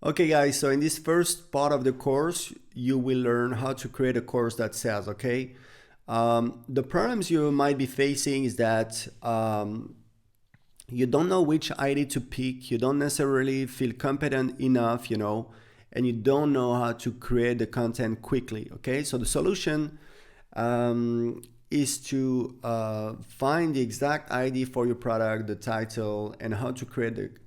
Okay guys, so in this first part of the course, you will learn how to create a course that sells, okay? The problems you might be facing is that you don't know which ID to pick, you don't necessarily feel competent enough, and you don't know how to create the content quickly, okay? So the solution is to find the exact ID for your product, the title, and how to create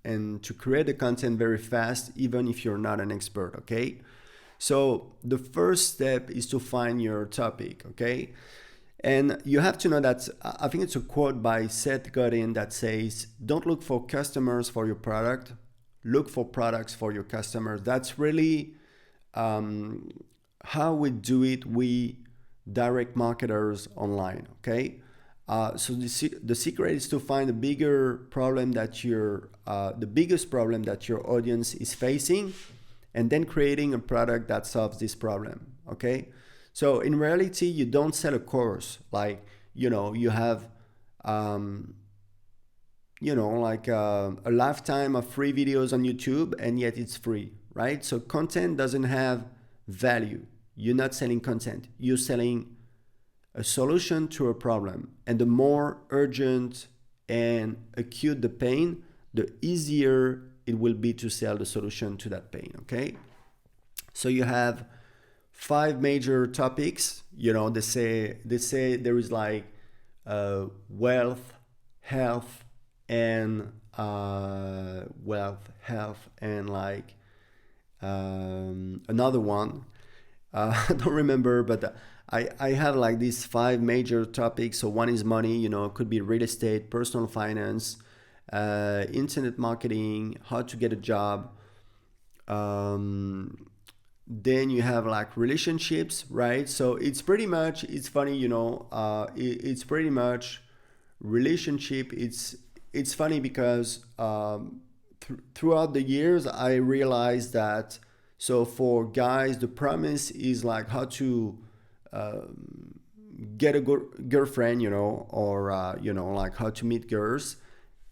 and to create the content very fast, even if you're not an expert, okay? So the first step is to find your topic, okay? And you have to know that I think it's a quote by Seth Godin that says, don't look for customers for your product, look for products for your customers. That's really how we do it, we direct marketers online, okay? So the secret is to find the bigger problem that the biggest problem that your audience is facing, and then creating a product that solves this problem, okay? So in reality, you don't sell a course like, you have, a lifetime of free videos on YouTube, and yet it's free, right? So content doesn't have value. You're not selling content. You're selling a solution to a problem. And the more urgent and acute the pain, the easier it will be to sell the solution to that pain, okay? So you have 5 major topics. They say there is like wealth, health, and like another one. I don't remember, but I have like these 5 major topics. So one is money, it could be real estate, personal finance, internet marketing, how to get a job. Then you have like relationships, right? So it's funny, it's pretty much relationship. It's funny because throughout the years, I realized that, so for guys, the premise is like how to get a girlfriend, or like how to meet girls.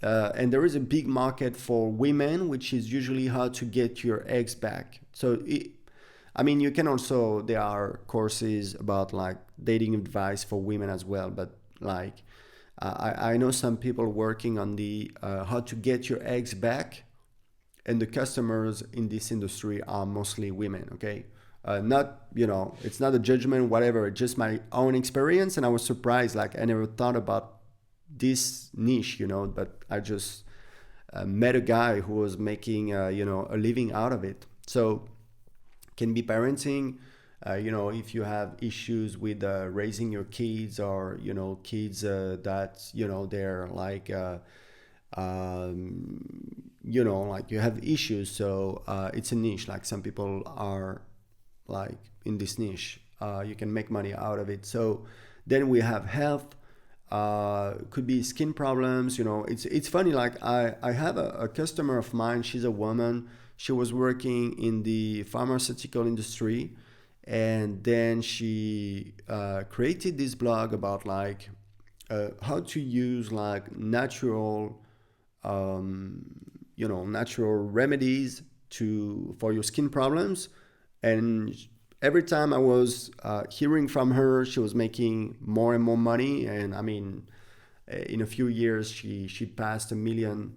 And there is a big market for women, which is usually how to get your ex back. So you can also, there are courses about like dating advice for women as well, but like I know some people working on the how to get your ex back, and the customers in this industry are mostly women, okay? Not, it's not a judgment, whatever, it's just my own experience, and I was surprised, like I never thought about this niche, but I just met a guy who was making, a living out of it. So can be parenting, if you have issues with raising your kids, or kids that they're like like you have issues. So it's a niche, like some people are like in this niche, you can make money out of it. So then we have health, could be skin problems. It's funny, like I have a customer of mine, she's a woman. She was working in the pharmaceutical industry, and then she created this blog about like how to use like natural natural remedies for your skin problems. And every time I was hearing from her, she was making more and more money. And in a few years, she passed $1 million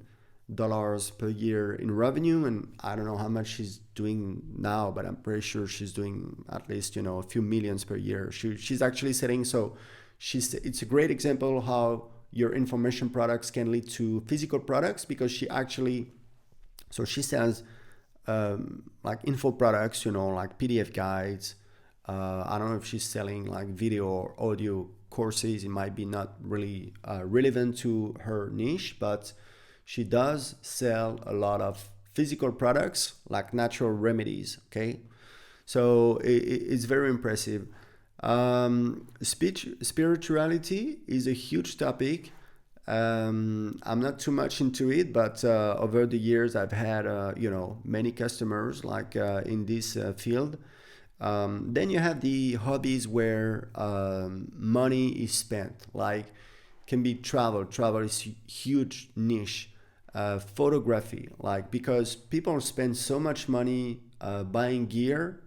per year in revenue. And I don't know how much she's doing now, but I'm pretty sure she's doing at least a few millions per year. She's actually selling. So it's a great example how your information products can lead to physical products, because she sells like info products, like PDF guides. I don't know if she's selling like video or audio courses. It might be not really relevant to her niche, but she does sell a lot of physical products like natural remedies, okay? So it's very impressive. Spirituality is a huge topic. I'm not too much into it, but over the years I've had many customers like in this field. Then you have the hobbies where money is spent, like can be travel. Travel is huge niche. photography, like because people spend so much money buying gear,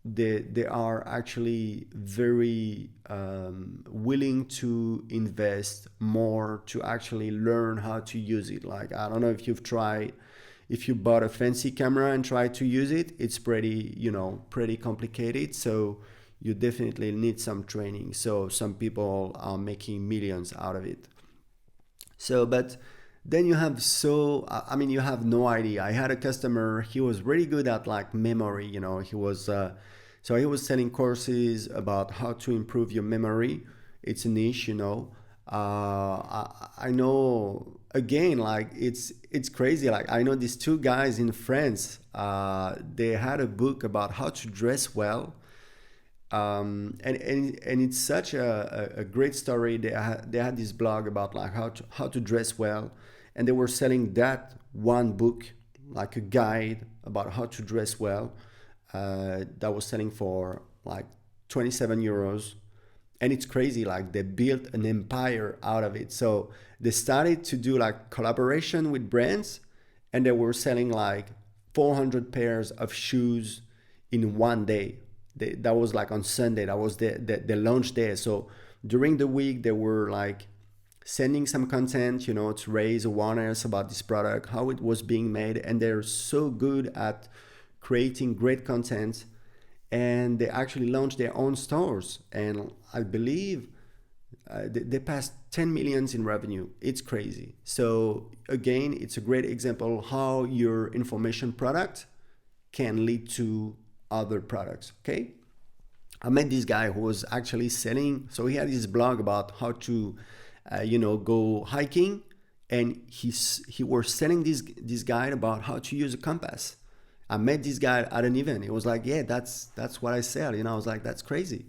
they are actually very willing to invest more to actually learn how to use it. Like, I don't know if you've tried, if you bought a fancy camera and tried to use it, it's pretty, pretty complicated. So you definitely need some training. So some people are making millions out of it. So, but then you have you have no idea. I had a customer, he was really good at like memory, he was selling courses about how to improve your memory. It's a niche, I know, again, like it's crazy. Like, I know these two guys in France, they had a book about how to dress well. And it's such a great story. They had this blog about like how to dress well, and they were selling that one book, like a guide about how to dress well, that was selling for like 27 euros. And it's crazy, like they built an empire out of it. So they started to do like collaboration with brands, and they were selling like 400 pairs of shoes in one day. That was like on Sunday. That was the launch day. So during the week, they were like sending some content, to raise awareness about this product, how it was being made. And they're so good at creating great content. And they actually launched their own stores. And I believe they passed 10 millions in revenue. It's crazy. So again, it's a great example how your information product can lead to other products. Okay, I met this guy who was actually selling. So he had his blog about how to go hiking, and he was selling this guide about how to use a compass. I met this guy at an event. It was like, yeah, that's what I sell. I was like, that's crazy.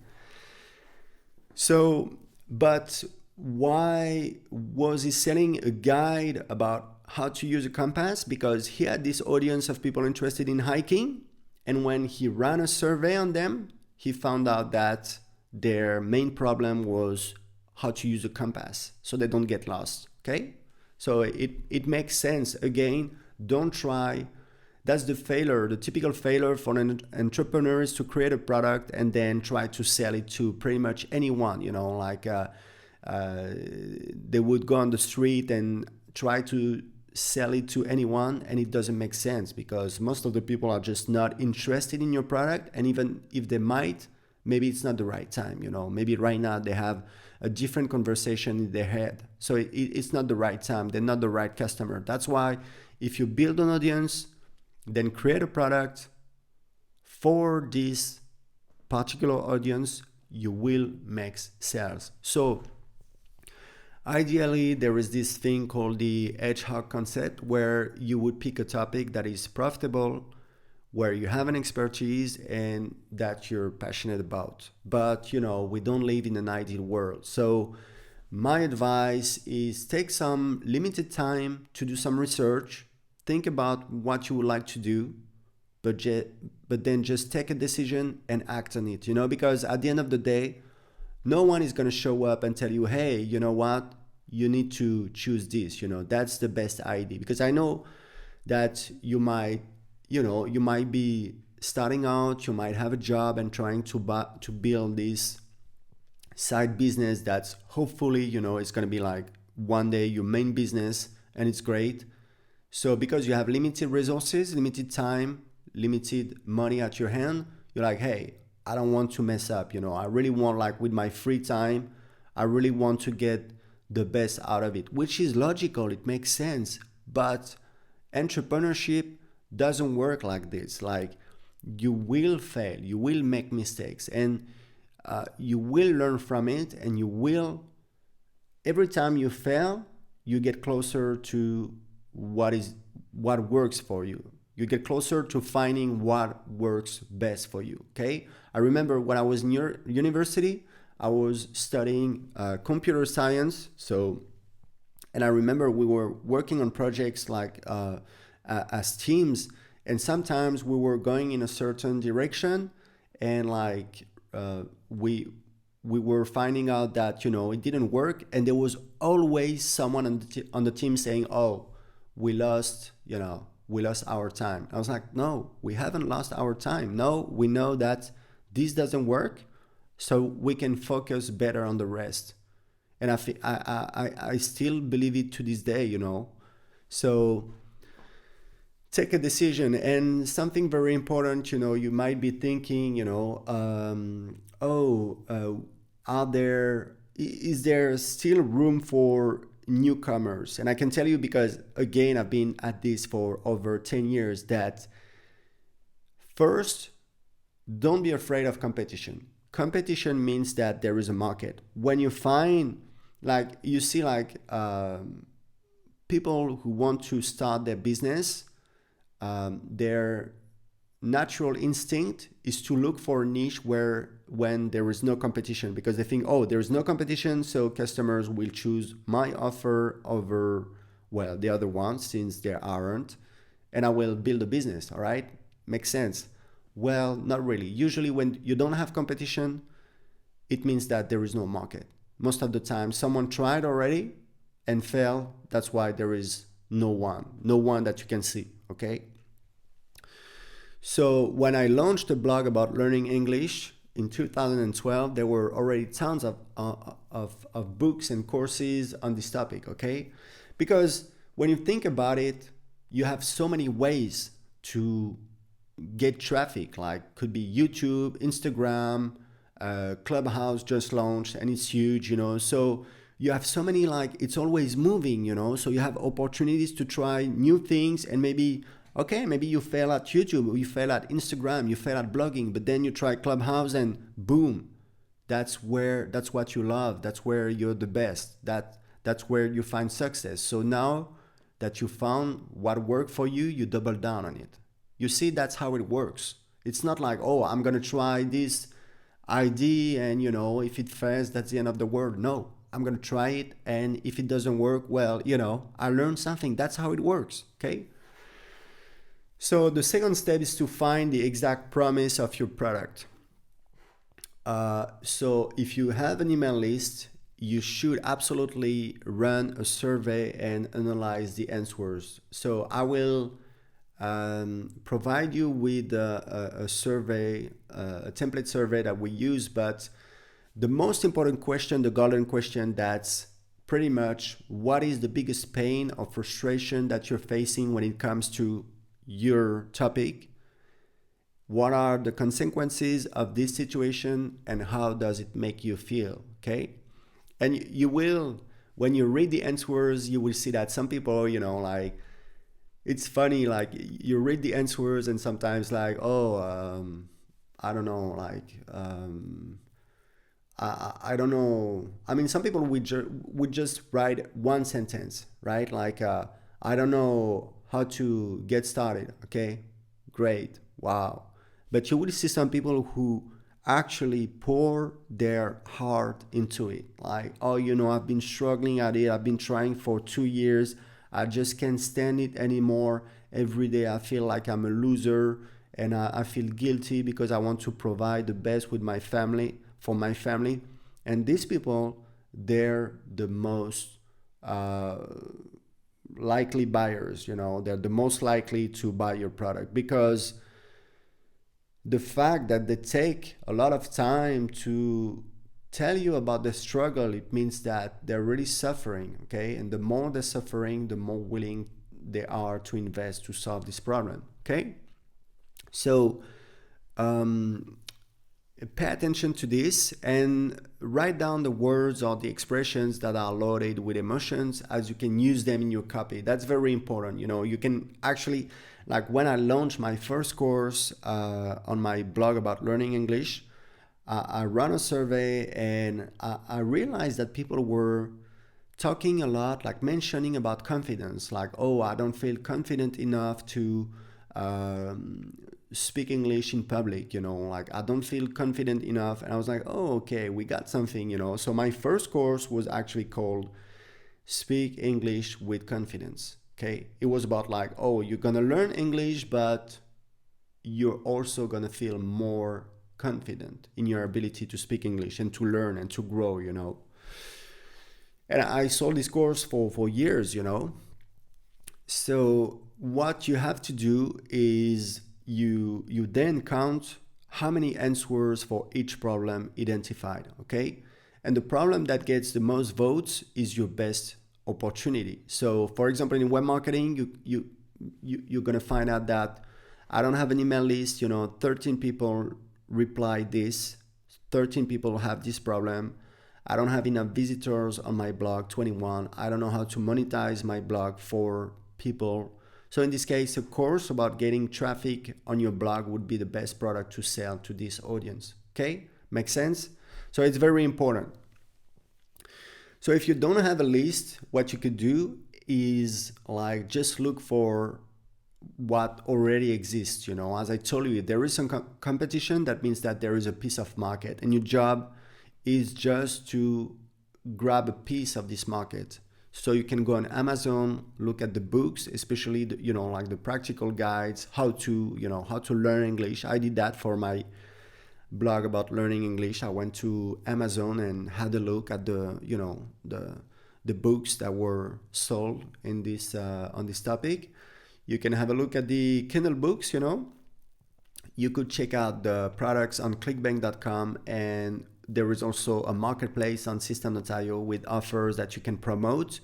So, but why was he selling a guide about how to use a compass? Because he had this audience of people interested in hiking. And when he ran a survey on them, he found out that their main problem was how to use a compass so they don't get lost. Okay? So it makes sense. Again, don't try. That's the typical failure for an entrepreneur is to create a product and then try to sell it to pretty much anyone, they would go on the street and try to sell it to anyone, and it doesn't make sense because most of the people are just not interested in your product. And even if they might, maybe it's not the right time. Maybe right now they have a different conversation in their head, so it's not the right time. They're not the right customer. That's why if you build an audience, then create a product for this particular audience, you will make sales. So ideally, there is this thing called the hedgehog concept, where you would pick a topic that is profitable, where you have an expertise and that you're passionate about. But we don't live in an ideal world. So my advice is take some limited time to do some research, think about what you would like to do, but then just take a decision and act on it, because at the end of the day, no one is going to show up and tell you, hey, you know what, you need to choose this, that's the best idea. Because I know that you might be starting out, you might have a job and trying to build this side business that's hopefully, it's going to be like one day your main business, and it's great. So because you have limited resources, limited time, limited money at your hand, you're like, hey, I don't want to mess up. I really want, like, with my free time, I really want to get the best out of it, which is logical. It makes sense. But entrepreneurship doesn't work like this. Like, you will fail, you will make mistakes, and you will learn from it. And every time you fail, you get closer to what works for you. You get closer to finding what works best for you. Okay, I remember when I was in university, I was studying computer science. And I remember we were working on projects like as teams, and sometimes we were going in a certain direction, and like we we were finding out that, it didn't work. And there was always someone on the team saying, oh, we lost, we lost our time. I was like, no, we haven't lost our time. No, we know that this doesn't work, so we can focus better on the rest. And I still believe it to this day, So take a decision. And something very important, you might be thinking, is there still room for newcomers? And I can tell you, because again, I've been at this for over 10 years, that first, don't be afraid of competition. Competition means that there is a market. When you find, like, you see, like, people who want to start their business, their natural instinct is to look for a niche when there is no competition, because they think, oh, there is no competition, so customers will choose my offer over, well, the other ones, since there aren't, and I will build a business. All right, makes sense. Well, not really. Usually when you don't have competition, it means that there is no market. Most of the time, someone tried already and failed. That's why there is no one that you can see. Okay. So when I launched a blog about learning English in 2012, there were already tons of books and courses on this topic. Okay. Because when you think about it, you have so many ways to get traffic, like could be YouTube, Instagram, Clubhouse just launched and it's huge, so you have so many, like, it's always moving, so you have opportunities to try new things. And maybe you fail at YouTube, you fail at Instagram, you fail at blogging, but then you try Clubhouse and boom, that's what you love, that's where you're the best, that's where you find success. So now that you found what worked for you, you double down on it. You see, that's how it works. It's not like, oh, I'm going to try this idea and, if it fails, that's the end of the world. No, I'm going to try it. And if it doesn't work, well, I learned something. That's how it works. Okay. So the second step is to find the exact promise of your product. So if you have an email list, you should absolutely run a survey and analyze the answers. So I will provide you with a survey, a template survey that we use. But the most important question, the golden question, that's pretty much, what is the biggest pain or frustration that you're facing when it comes to your topic? What are the consequences of this situation and how does it make you feel? Okay. And you will, when you read the answers, you will see that some people, like, it's funny, like, you read the answers and sometimes, like, I don't know, like, I don't know. I mean, some people would just write one sentence, right? Like, I don't know how to get started. Okay, great, wow. But you will see some people who actually pour their heart into it. Like, oh, I've been struggling at it. I've been trying for 2 years. I just can't stand it anymore. Every day I feel like I'm a loser, and I feel guilty because I want to provide the best with my family, for my family. And these people, they're the most likely buyers, they're the most likely to buy your product, because the fact that they take a lot of time to tell you about the struggle, it means that they're really suffering. Okay. And the more they're suffering, the more willing they are to invest to solve this problem. Okay. So pay attention to this and write down the words or the expressions that are loaded with emotions, as you can use them in your copy. That's very important. You can actually, like, when I launched my first course on my blog about learning English, I ran a survey and I realized that people were talking a lot, like mentioning about confidence, like, oh, I don't feel confident enough to speak English in public, like, I don't feel confident enough. And I was like, oh, okay, we got something, So my first course was actually called Speak English with Confidence. Okay. It was about, like, oh, you're going to learn English, but you're also going to feel more confident in your ability to speak English and to learn and to grow, And I sold this course for years, So what you have to do is you then count how many answers for each problem identified, okay? And the problem that gets the most votes is your best opportunity. So for example, in web marketing, you're gonna find out that I don't have an email list, 13 people reply this, 13 people have this problem. I don't have enough visitors on my blog, 21. I don't know how to monetize my blog, 4 people. So in this case, a course about getting traffic on your blog would be the best product to sell to this audience. Okay, makes sense? So it's very important. So if you don't have a list, what you could do is like just look for what already exists. As I told you, there is some competition. That means that there is a piece of market, and your job is just to grab a piece of this market. So you can go on Amazon, look at the books, especially like the practical guides, how to learn English. I did that for my blog about learning English. I went to Amazon and had a look at the books that were sold in this on this topic. You can have a look at the Kindle books. You could check out the products on clickbank.com, and there is also a marketplace on System.io with offers that you can promote,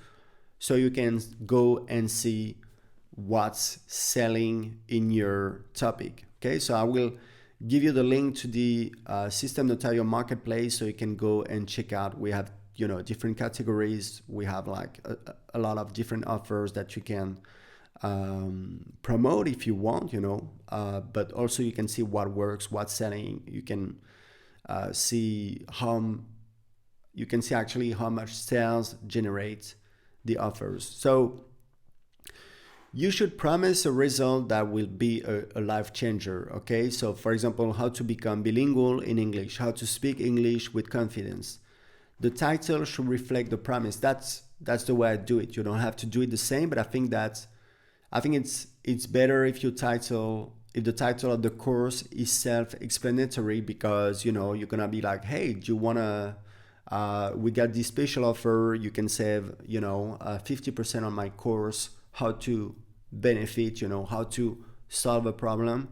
so you can go and see what's selling in your topic. Okay, so I will give you the link to the System.io marketplace so you can go and check out. We have different categories. We have like a lot of different offers that you can promote if you want, but also you can see what works, what's selling. You can see actually how much sales generate the offers. So you should promise a result that will be a life changer. Okay, so for example, how to become bilingual in English, how to speak English with confidence. The title should reflect the promise. That's the way I do it. You don't have to do it the same, but I think it's better if the title of the course is self-explanatory, because you're gonna be like, hey, do you wanna we got this special offer, you can save 50% on my course, how to benefit, how to solve a problem.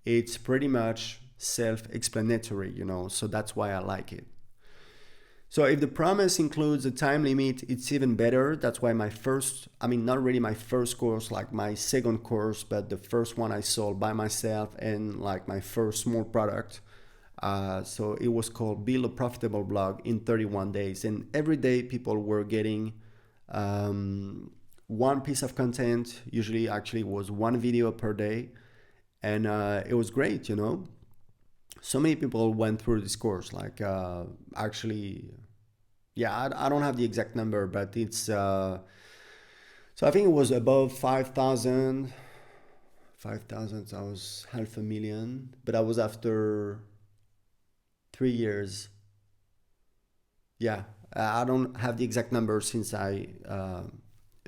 It's pretty much self-explanatory, so that's why I like it. So if the promise includes a time limit, it's even better. That's why not really my first course, like my second course, but the first one I sold by myself and like my first small product. So it was called Build a Profitable Blog in 31 Days. And every day people were getting one piece of content. Usually actually it was one video per day. And it was great, So many people went through this course, like I don't have the exact number, but it's so I think it was above 5,000. I was 500,000, but I was after 3 years. Yeah, I don't have the exact number since I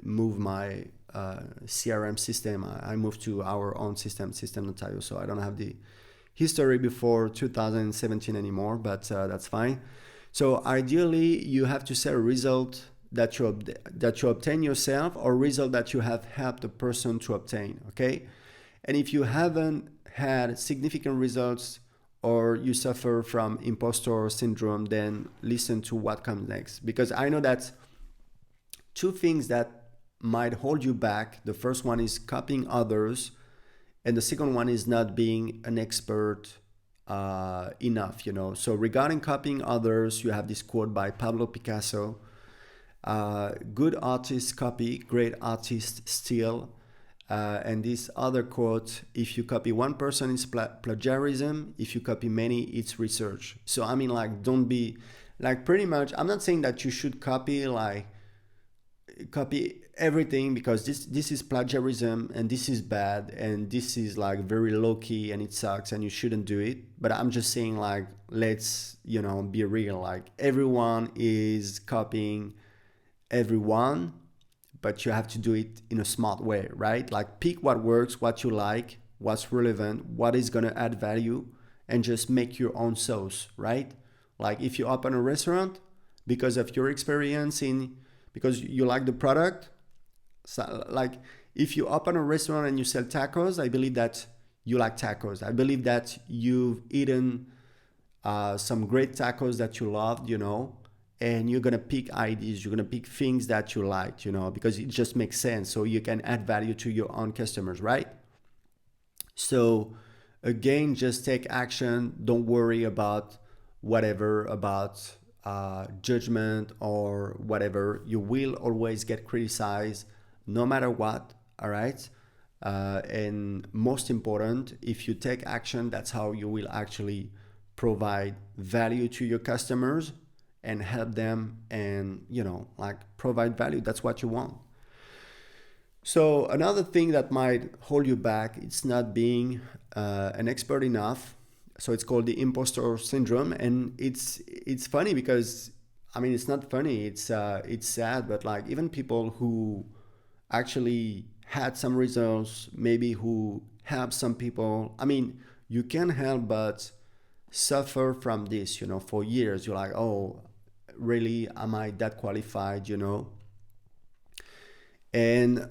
moved my CRM system. I moved to our own System.io, so I don't have the history before 2017 anymore, but that's fine. So ideally, you have to set a result that you obtain yourself, or result that you have helped a person to obtain, okay? And if you haven't had significant results, or you suffer from imposter syndrome, then listen to what comes next. Because I know that 2 things that might hold you back. The first one is copying others, and the second one is not being an expert enough, So regarding copying others, you have this quote by Pablo Picasso: good artists copy, great artists steal. And this other quote: if you copy one person, it's plagiarism. If you copy many, it's research. So don't be pretty much, I'm not saying that you should copy everything, because this is plagiarism and this is bad and this is very low key and it sucks and you shouldn't do it. But I'm just saying let's be real. Everyone is copying everyone, but you have to do it in a smart way, right? Pick what works, what you like, what's relevant, what is going to add value, and just make your own sauce, right? Like if you open a restaurant because of your experience in, because you like the product. So, like if you open a restaurant and you sell tacos, I believe that you like tacos. I believe that you've eaten some great tacos that you loved, and you're gonna pick ideas, you're gonna pick things that you liked, because it just makes sense. So you can add value to your own customers, right? So again, just take action. Don't worry about whatever, about judgment or whatever. You will always get criticized no matter what. All right. And most important, if you take action, that's how you will actually provide value to your customers and help them, and like provide value. That's what you want. So another thing that might hold you back, it's not being an expert enough. So it's called the imposter syndrome, and it's funny because, I mean, it's not funny. It's sad, but like even people who actually had some results, maybe who help some people. I mean, you can help but suffer from this, for years. You're like, oh, really? Am I that qualified? And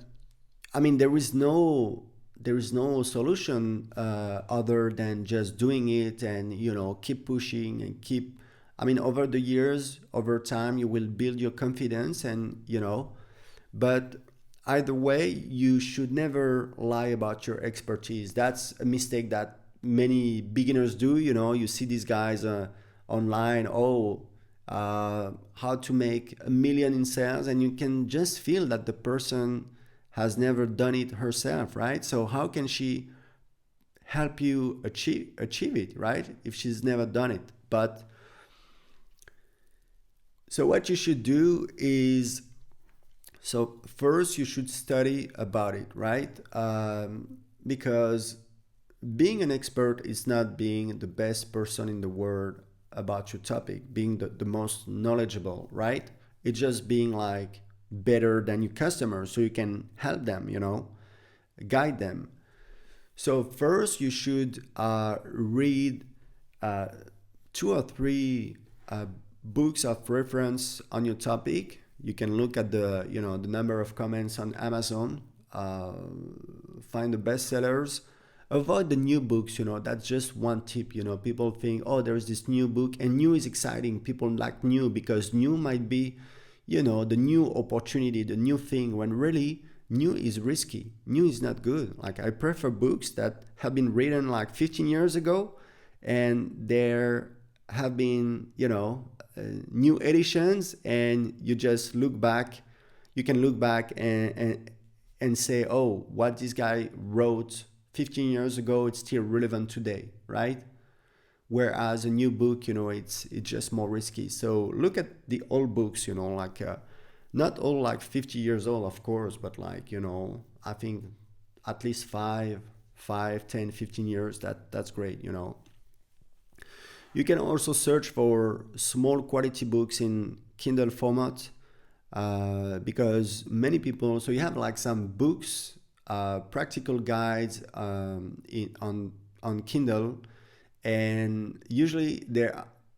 I mean, there is no solution other than just doing it, and keep pushing and keep. I mean, over the years, over time, you will build your confidence, and but either way, you should never lie about your expertise. That's a mistake that many beginners do. You see these guys online. Oh, how to make 1 million in sales, and you can just feel that the person has never done it herself, right? So how can she help you achieve it, right? If she's never done it. But so what you should do is, so first you should study about it, right? Because being an expert is not being the best person in the world about your topic, being the most knowledgeable, right? It's just being like better than your customers, so you can help them, guide them. So first you should read uh, 2 or 3 books of reference on your topic. You can look at the number of comments on Amazon, find the bestsellers. Avoid the new books. That's just one tip. People think, oh, there's this new book, and new is exciting. People like new because new might be, the new opportunity, the new thing, when really new is risky. New is not good. Like, I prefer books that have been written like 15 years ago, and there have been, new editions, and you just look back. You can look back and say, oh, what this guy wrote 15 years ago, it's still relevant today, right? Whereas a new book, it's just more risky. So look at the old books, like not all like 50 years old, of course, but like, I think at least 10, 15 years. That's great. You can also search for small quality books in Kindle format, because many people. So you have like some books, practical guides, on Kindle, and usually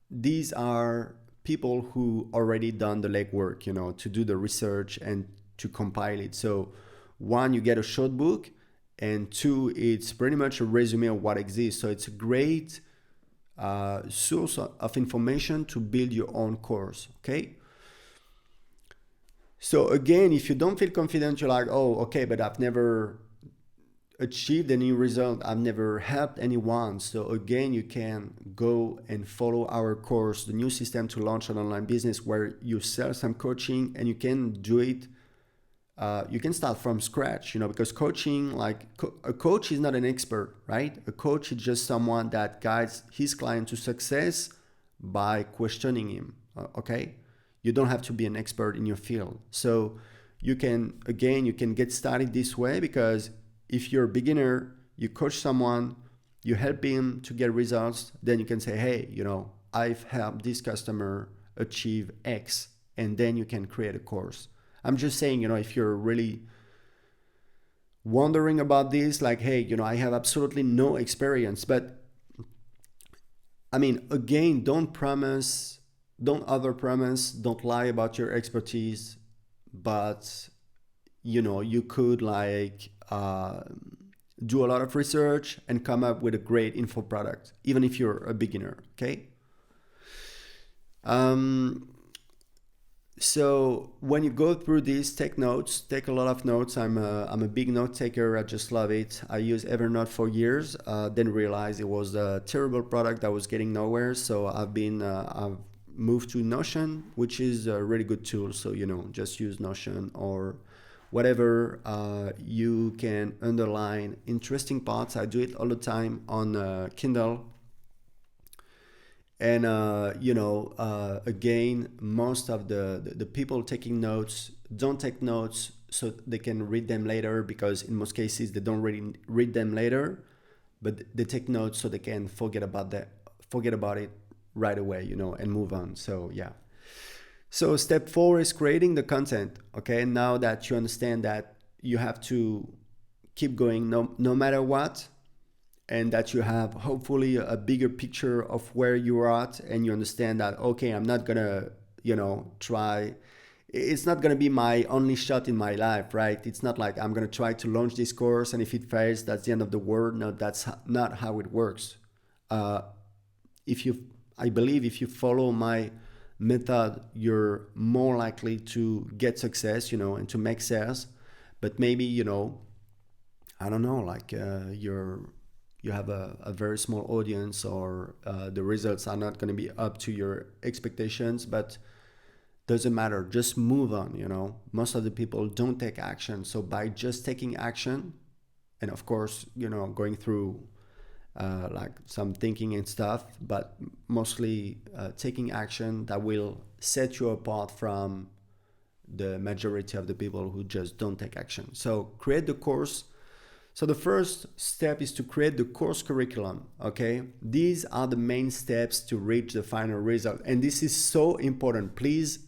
these are people who already done the legwork, to do the research and to compile it. So one, you get a short book, and two, it's pretty much a resume of what exists. So it's a great source of information to build your own course. Okay. So again, if you don't feel confident, you're like, oh, okay, but I've never achieved any result, I've never helped anyone. So again, you can go and follow our course, the new system to launch an online business, where you sell some coaching, and you can do it. You can start from scratch, because coaching, like a coach is not an expert, right? A coach is just someone that guides his client to success by questioning him. Okay. You don't have to be an expert in your field. So you can get started this way, because if you're a beginner, you coach someone, you help him to get results, then you can say, hey, I've helped this customer achieve X, and then you can create a course. I'm just saying, if you're really wondering about this, like, hey, I have absolutely no experience, but I mean, again, don't overpromise, don't lie about your expertise, but you could like do a lot of research and come up with a great info product, even if you're a beginner. Okay. Um, so when you go through these, take notes, take a lot of notes. I'm a big note taker. I just love it. I use Evernote for years. Then realized it was a terrible product that was getting nowhere. So I've moved to Notion, which is a really good tool. So just use Notion or whatever. You can underline interesting parts. I do it all the time on Kindle. And again, most of the people taking notes don't take notes so they can read them later, because in most cases they don't really read them later, but they take notes so they can forget about it right away, and move on. So yeah. So step 4 is creating the content. Okay, now that you understand that you have to keep going no matter what, and that you have hopefully a bigger picture of where you're at, and you understand that, okay, I'm not gonna try, it's not gonna be my only shot in my life, right? It's not like I'm gonna try to launch this course and if it fails, that's the end of the world. No, that's not how it works. uh, if you I believe if you follow my method, you're more likely to get success, and to make sales. But maybe, I don't know, like you have a very small audience, or the results are not going to be up to your expectations, but doesn't matter. Just move on. Most of the people don't take action. So by just taking action, and of course, going through like some thinking and stuff, but mostly taking action, that will set you apart from the majority of the people who just don't take action. So create the course. So the first step is to create the course curriculum. Okay, these are the main steps to reach the final result, and this is so important. Please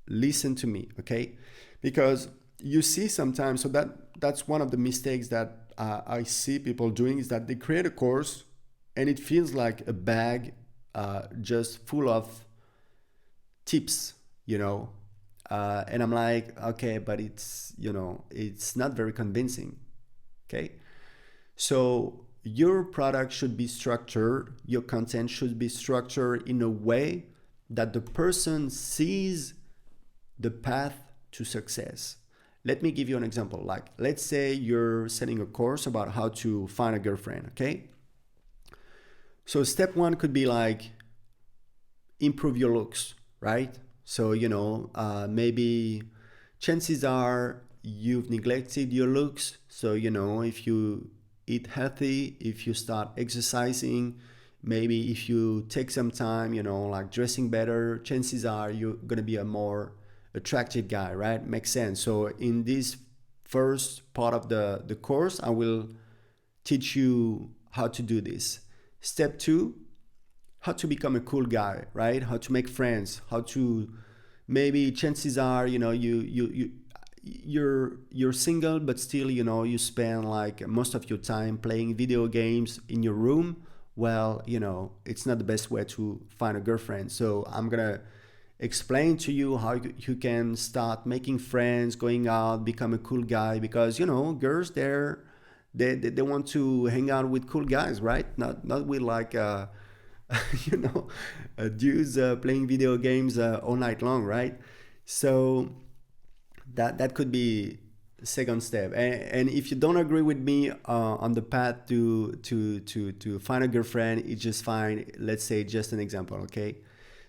listen to me, okay? Because you see sometimes, so that's one of the mistakes that I see people doing, is that they create a course and it feels like a bag just full of tips, and I'm like, okay, but it's not very convincing. Okay, so your product should be structured, your content should be structured in a way that the person sees the path to success. Let me give you an example. Like, let's say you're selling a course about how to find a girlfriend, okay? So step 1 could be like, improve your looks, right? So, maybe chances are you've neglected your looks. So, if you eat healthy, if you start exercising, maybe if you take some time, like dressing better, chances are you're going to be a more attractive guy, right? Makes sense. So in this first part of the course, I will teach you how to do this. Step 2, how to become a cool guy, right? How to make friends, how to, maybe chances are, you're single, but still, you spend like most of your time playing video games in your room. Well, it's not the best way to find a girlfriend. So I'm gonna explain to you how you can start making friends, going out, become a cool guy, because girls, they want to hang out with cool guys, right? Not with like you know dudes playing video games all night long, right? So that could be second step. And if you don't agree with me on the path to find a girlfriend, it's just fine. Let's say just an example, okay?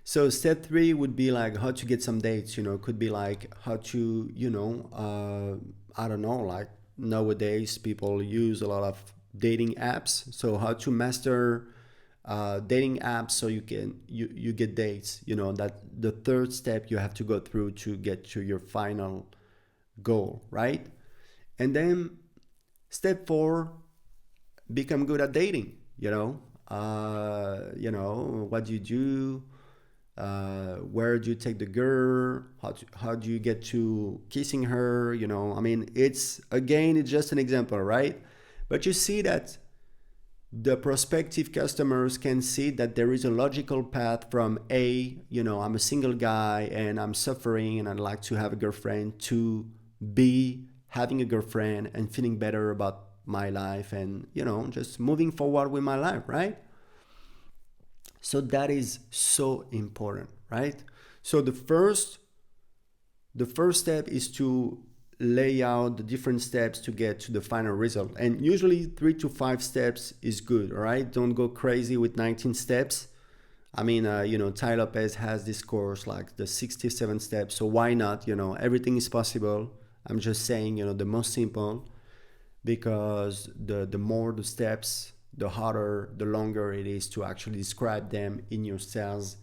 So step 3 would be like how to get some dates. Could be like how to, I don't know, like nowadays people use a lot of dating apps. So how to master dating apps so you get dates. That the third step you have to go through to get to your final goal, right? And then step 4, become good at dating. What do you do? Where do you take the girl? How do you get to kissing her? I mean, it's just an example, right? But you see that the prospective customers can see that there is a logical path from A, I'm a single guy and I'm suffering and I'd like to have a girlfriend, to B, having a girlfriend and feeling better about my life and, just moving forward with my life, right? So that is so important, right? So the first step is to lay out the different steps to get to the final result. And usually 3 to 5 steps is good, all right? Don't go crazy with 19 steps. I mean, Tai Lopez has this course, like the 67 steps. So why not? Everything is possible. I'm just saying, the most simple, because the more the steps, the harder, the longer it is to actually describe them in your sales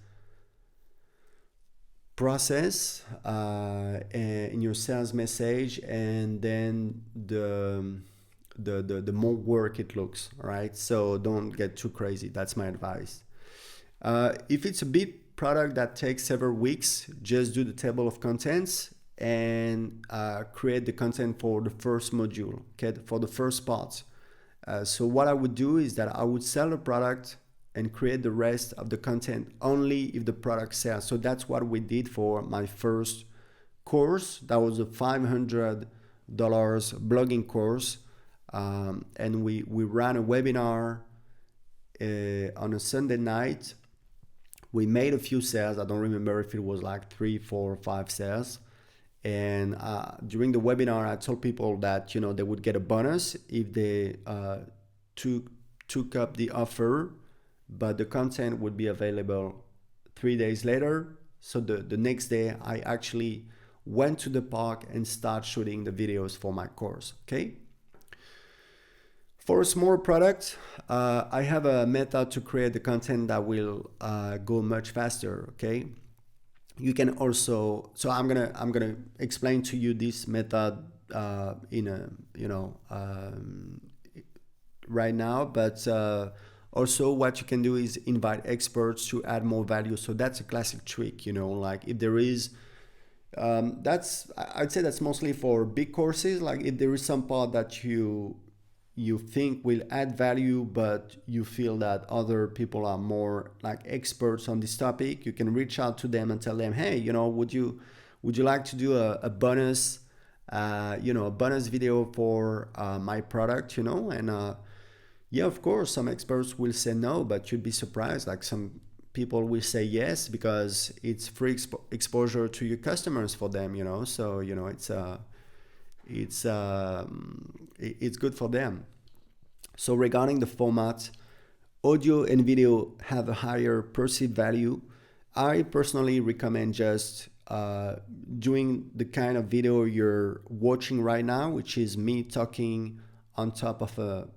process, in your sales message, and then the more work it looks, right? So don't get too crazy. That's my advice. If it's a big product that takes several weeks, just do the table of contents and create the content for the first module, okay, for the first part. So what I would do is that I would sell the product and create the rest of the content only if the product sells. So that's what we did for my first course. That was a $500 blogging course. And we ran a webinar on a Sunday night. We made a few sales. I don't remember if it was like 3, 4, 5 sales. And during the webinar, I told people that, they would get a bonus if they took up the offer, but the content would be available 3 days later. So the next day, I actually went to the park and started shooting the videos for my course, okay? For a small product, I have a method to create the content that will go much faster, okay? You can also, so I'm gonna explain to you this method right now, but also what you can do is invite experts to add more value. So that's a classic trick, like if there is, I'd say that's mostly for big courses. Like if there is some part that you think will add value, but you feel that other people are more like experts on this topic, you can reach out to them and tell them, hey, would you like to do a bonus, a bonus video for my product, and yeah, of course, some experts will say no, but you'd be surprised. Like some people will say yes because it's free exposure to your customers for them, So it's good for them. So regarding the format, audio and video have a higher perceived value. I personally recommend just doing the kind of video you're watching right now, which is me talking on top of a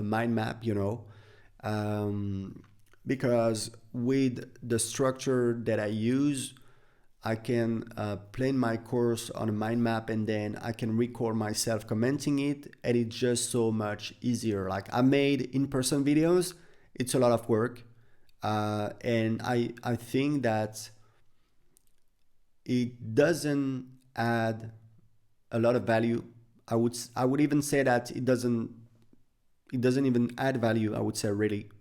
mind map, because with the structure that I use, I can plan my course on a mind map and then I can record myself commenting it, and it's just so much easier. Like I made in-person videos, it's a lot of work, and I think that it doesn't add a lot of value. I would even say that it doesn't even add value, I would say, really,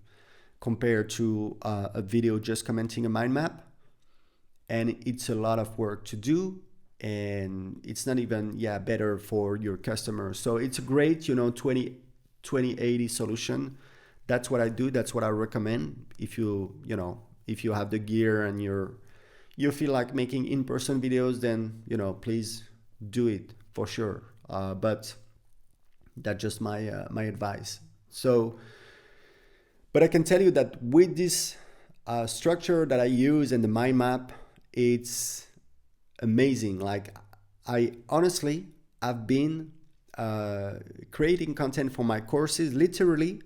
compared to a video just commenting a mind map. And it's a lot of work to do, and it's not even better for your customers. So it's a great 20/80 solution. That's what I do. That's what I recommend. If you have the gear and you feel like making in-person videos, then please do it for sure. But that's just my advice. So, but I can tell you that with this structure that I use and the mind map, it's amazing. Like I've been creating content for my courses literally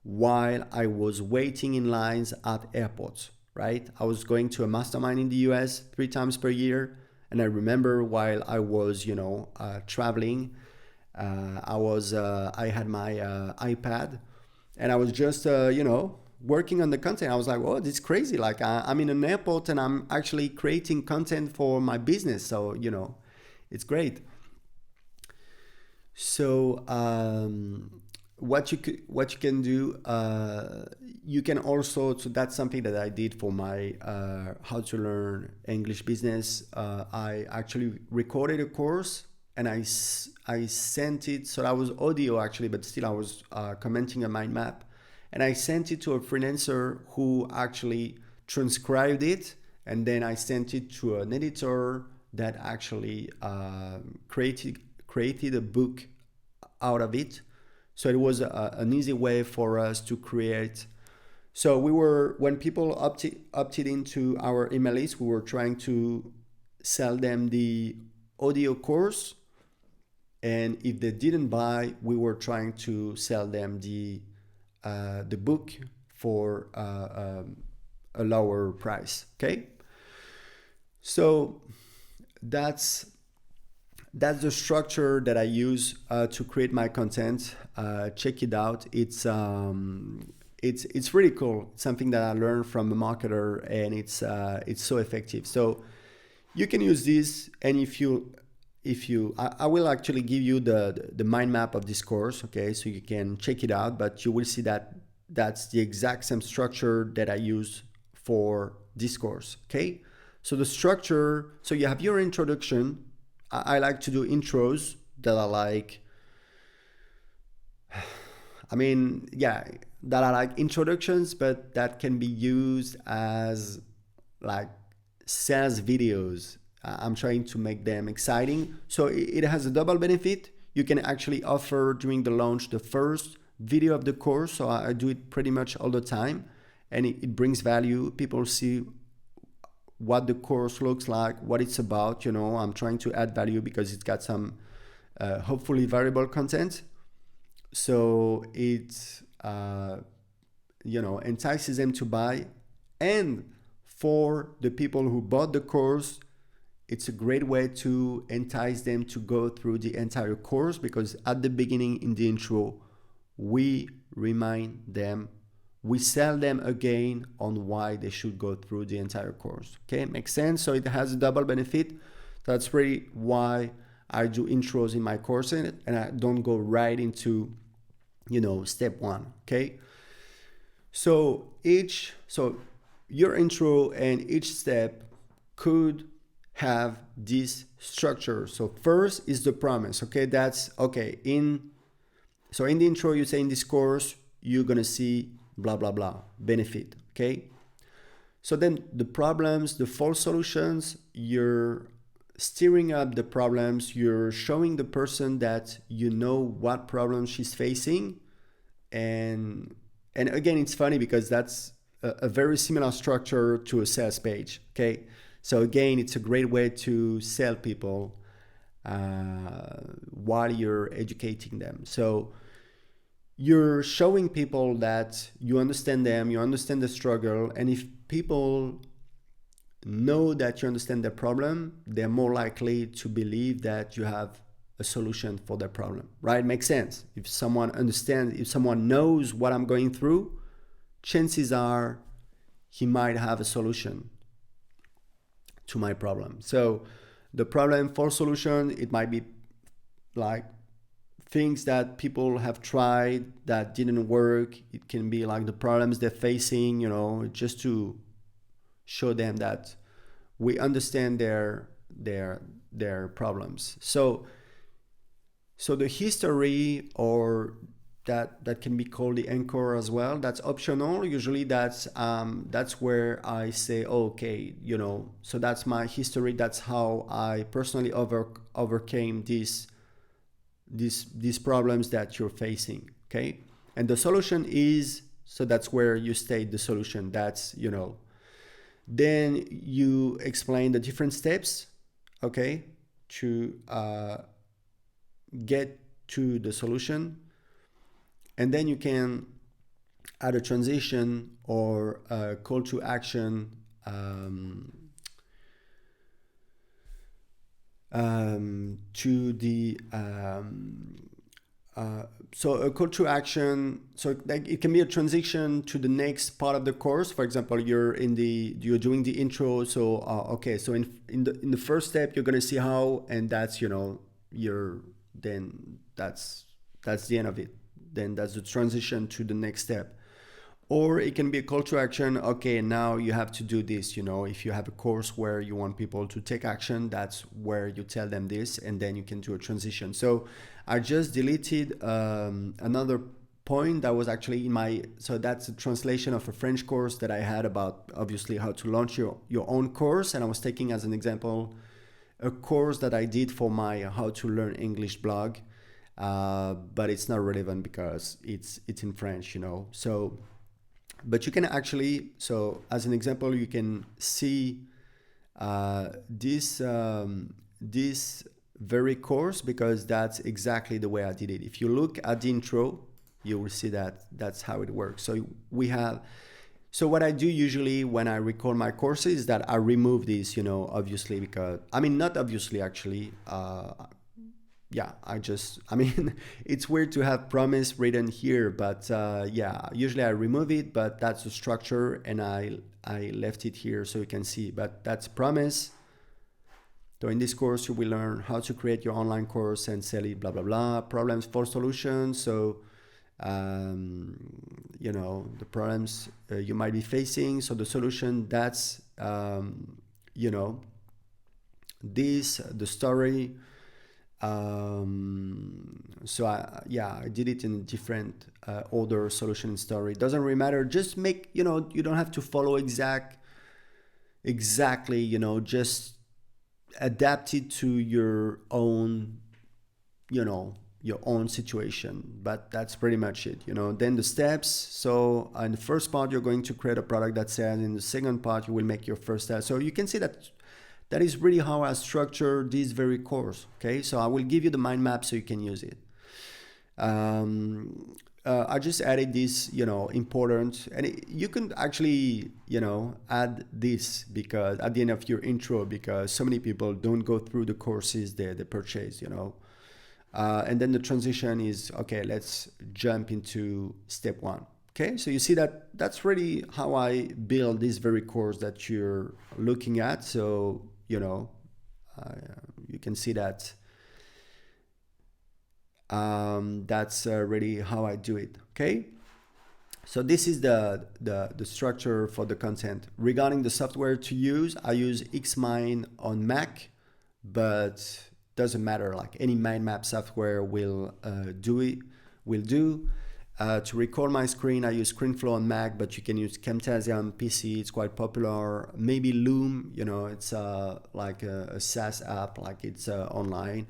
while I was waiting in lines at airports, right? I was going to a mastermind in the US 3 times per year. And I remember while I was, traveling, I had my iPad and I was just, working on the content. I was like, oh, this is crazy. Like I'm in an airport and I'm actually creating content for my business. So, it's great. So what you can do, you can also, so that's something that I did for my how to learn English business. I actually recorded a course and I sent it, so that was audio actually, but still I was commenting a mind map, and I sent it to a freelancer who actually transcribed it, and then I sent it to an editor that actually created a book out of it. So it was an easy way for us to create. So we were, when people opted into our email list, we were trying to sell them the audio course, and if they didn't buy, we were trying to sell them the book for a lower price. Okay, so that's the structure that I use to create my content. Check it out. It's really cool. It's something that I learned from a marketer, and it's so effective. So you can use this, and I will actually give you the mind map of this course, okay, so you can check it out. But you will see that that's the exact same structure that I use for this course. Okay, so the structure. So you have your introduction. I like to do intros that are like, that are like introductions, but that can be used as like sales videos. I'm trying to make them exciting. So it has a double benefit. You can actually offer during the launch the first video of the course. So I do it pretty much all the time, and it brings value. People see what the course looks like, what it's about. I'm trying to add value because it's got some hopefully valuable content. So it entices them to buy. And for the people who bought the course, it's a great way to entice them to go through the entire course, because at the beginning, in the intro, we remind them, we sell them again on why they should go through the entire course. Okay, makes sense? So it has a double benefit. That's really why I do intros in my course, and I don't go right into, step one. Okay. So your intro and each step could have this structure. So first is the promise. Okay, that's okay. In the intro, you say, in this course, you're gonna see blah blah blah benefit. Okay. So then the problems, the false solutions, you're stirring up the problems. You're showing the person that you know what problem she's facing, and again, it's funny because that's a very similar structure to a sales page. Okay. So again, it's a great way to sell people while you're educating them. So you're showing people that you understand them, you understand the struggle, and if people know that you understand their problem, they're more likely to believe that you have a solution for their problem, right? Makes sense. If someone understands, if someone knows what I'm going through, chances are he might have a solution to my problem. So the problem for solution, it might be like things that people have tried that didn't work. It can be like the problems they're facing, just to show them that we understand their problems. So the history, or that can be called the anchor as well. That's optional. Usually that's where I say, okay, so that's my history. That's how I personally overcame these problems that you're facing. Okay. And the solution is, so that's where you state the solution. That's, then you explain the different steps, okay, to get to the solution. And then you can add a transition or a call to action to the so a call to action, so like it can be a transition to the next part of the course. For example, you're doing the intro, so okay, so in the first step you're going to see how, and that's that's the end of it. then that's the transition to the next step. Or it can be a call to action. Okay, now you have to do this. If you have a course where you want people to take action, that's where you tell them this, and then you can do a transition. So I just deleted another point that was actually in my, so that's a translation of a French course that I had about obviously how to launch your own course. And I was taking as an example a course that I did for my How to Learn English blog. But it's not relevant because it's in French, So, but you can actually, so as an example, you can see this very course, because that's exactly the way I did it. If you look at the intro, you will see that that's how it works. So what I do usually when I record my courses is that I remove these, obviously, because, not obviously, actually, it's weird to have promise written here, but usually I remove it, but that's the structure, and I left it here so you can see, but that's promise. So in this course, you will learn how to create your online course and sell it, blah, blah, blah, problems for solutions. So, the problems you might be facing. So the solution, that's, the story. So I did it in different order, solution and story. Doesn't really matter. Just make, you don't have to follow exactly, just adapt it to your own, your own situation. But that's pretty much it, Then the steps. So in the first part, you're going to create a product that sells. In the second part, you will make your first sale. So you can see that is really how I structure this very course. Okay, so I will give you the mind map so you can use it. I just added this, important, and you can actually, add this because at the end of your intro, because so many people don't go through the courses they purchase, and then the transition is, okay, let's jump into step one. Okay, so you see that's really how I build this very course that you're looking at. So, you can see that that's really how I do it. Okay, so this is the structure for the content. Regarding the software to use, I use Xmind on Mac, but doesn't matter, like any mind map software will do. To record my screen, I use ScreenFlow on Mac, but you can use Camtasia on PC. It's quite popular. Maybe Loom, it's like a SaaS app, like it's online.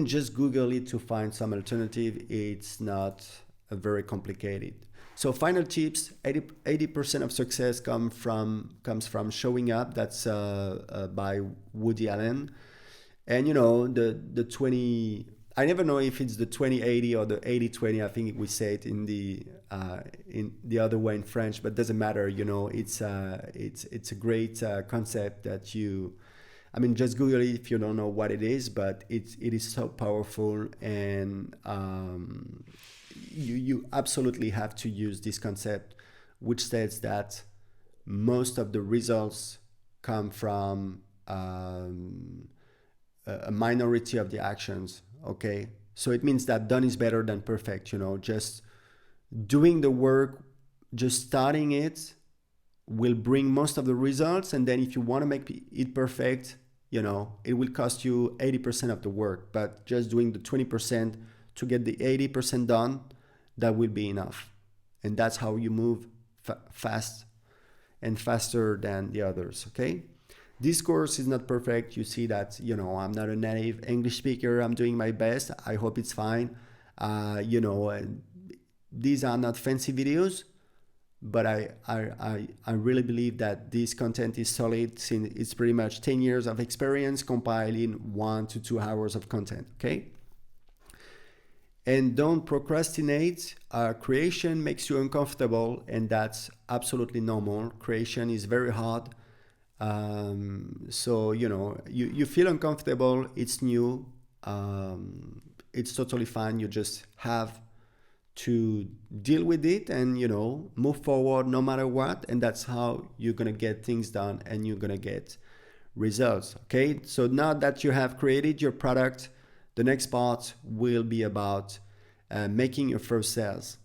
Just Google it to find some alternative. It's not very complicated. So final tips, 80% of success comes from showing up. That's by Woody Allen. And the 20, I never know if it's the 20-80 or the 80-20. I think we say it in the other way in French, but it doesn't matter. It's a great concept that you, just Google it if you don't know what it is, but it is so powerful, and you absolutely have to use this concept, which says that most of the results come from a minority of the actions. Okay, so it means that done is better than perfect. Just doing the work, just starting it will bring most of the results, and then if you want to make it perfect, it will cost you 80% of the work, but just doing the 20% to get the 80% done, that will be enough. And that's how you move fast and faster than the others. Okay, this course is not perfect. You see that, I'm not a native English speaker. I'm doing my best. I hope it's fine. These are not fancy videos, but I really believe that this content is solid, since it's pretty much 10 years of experience compiled in 1 to 2 hours of content. Okay. And don't procrastinate. Creation makes you uncomfortable, and that's absolutely normal. Creation is very hard. So, you feel uncomfortable. It's new. It's totally fine. You just have to deal with it and, move forward no matter what. And that's how you're going to get things done, and you're going to get results. Okay. So now that you have created your product, the next part will be about making your first sales.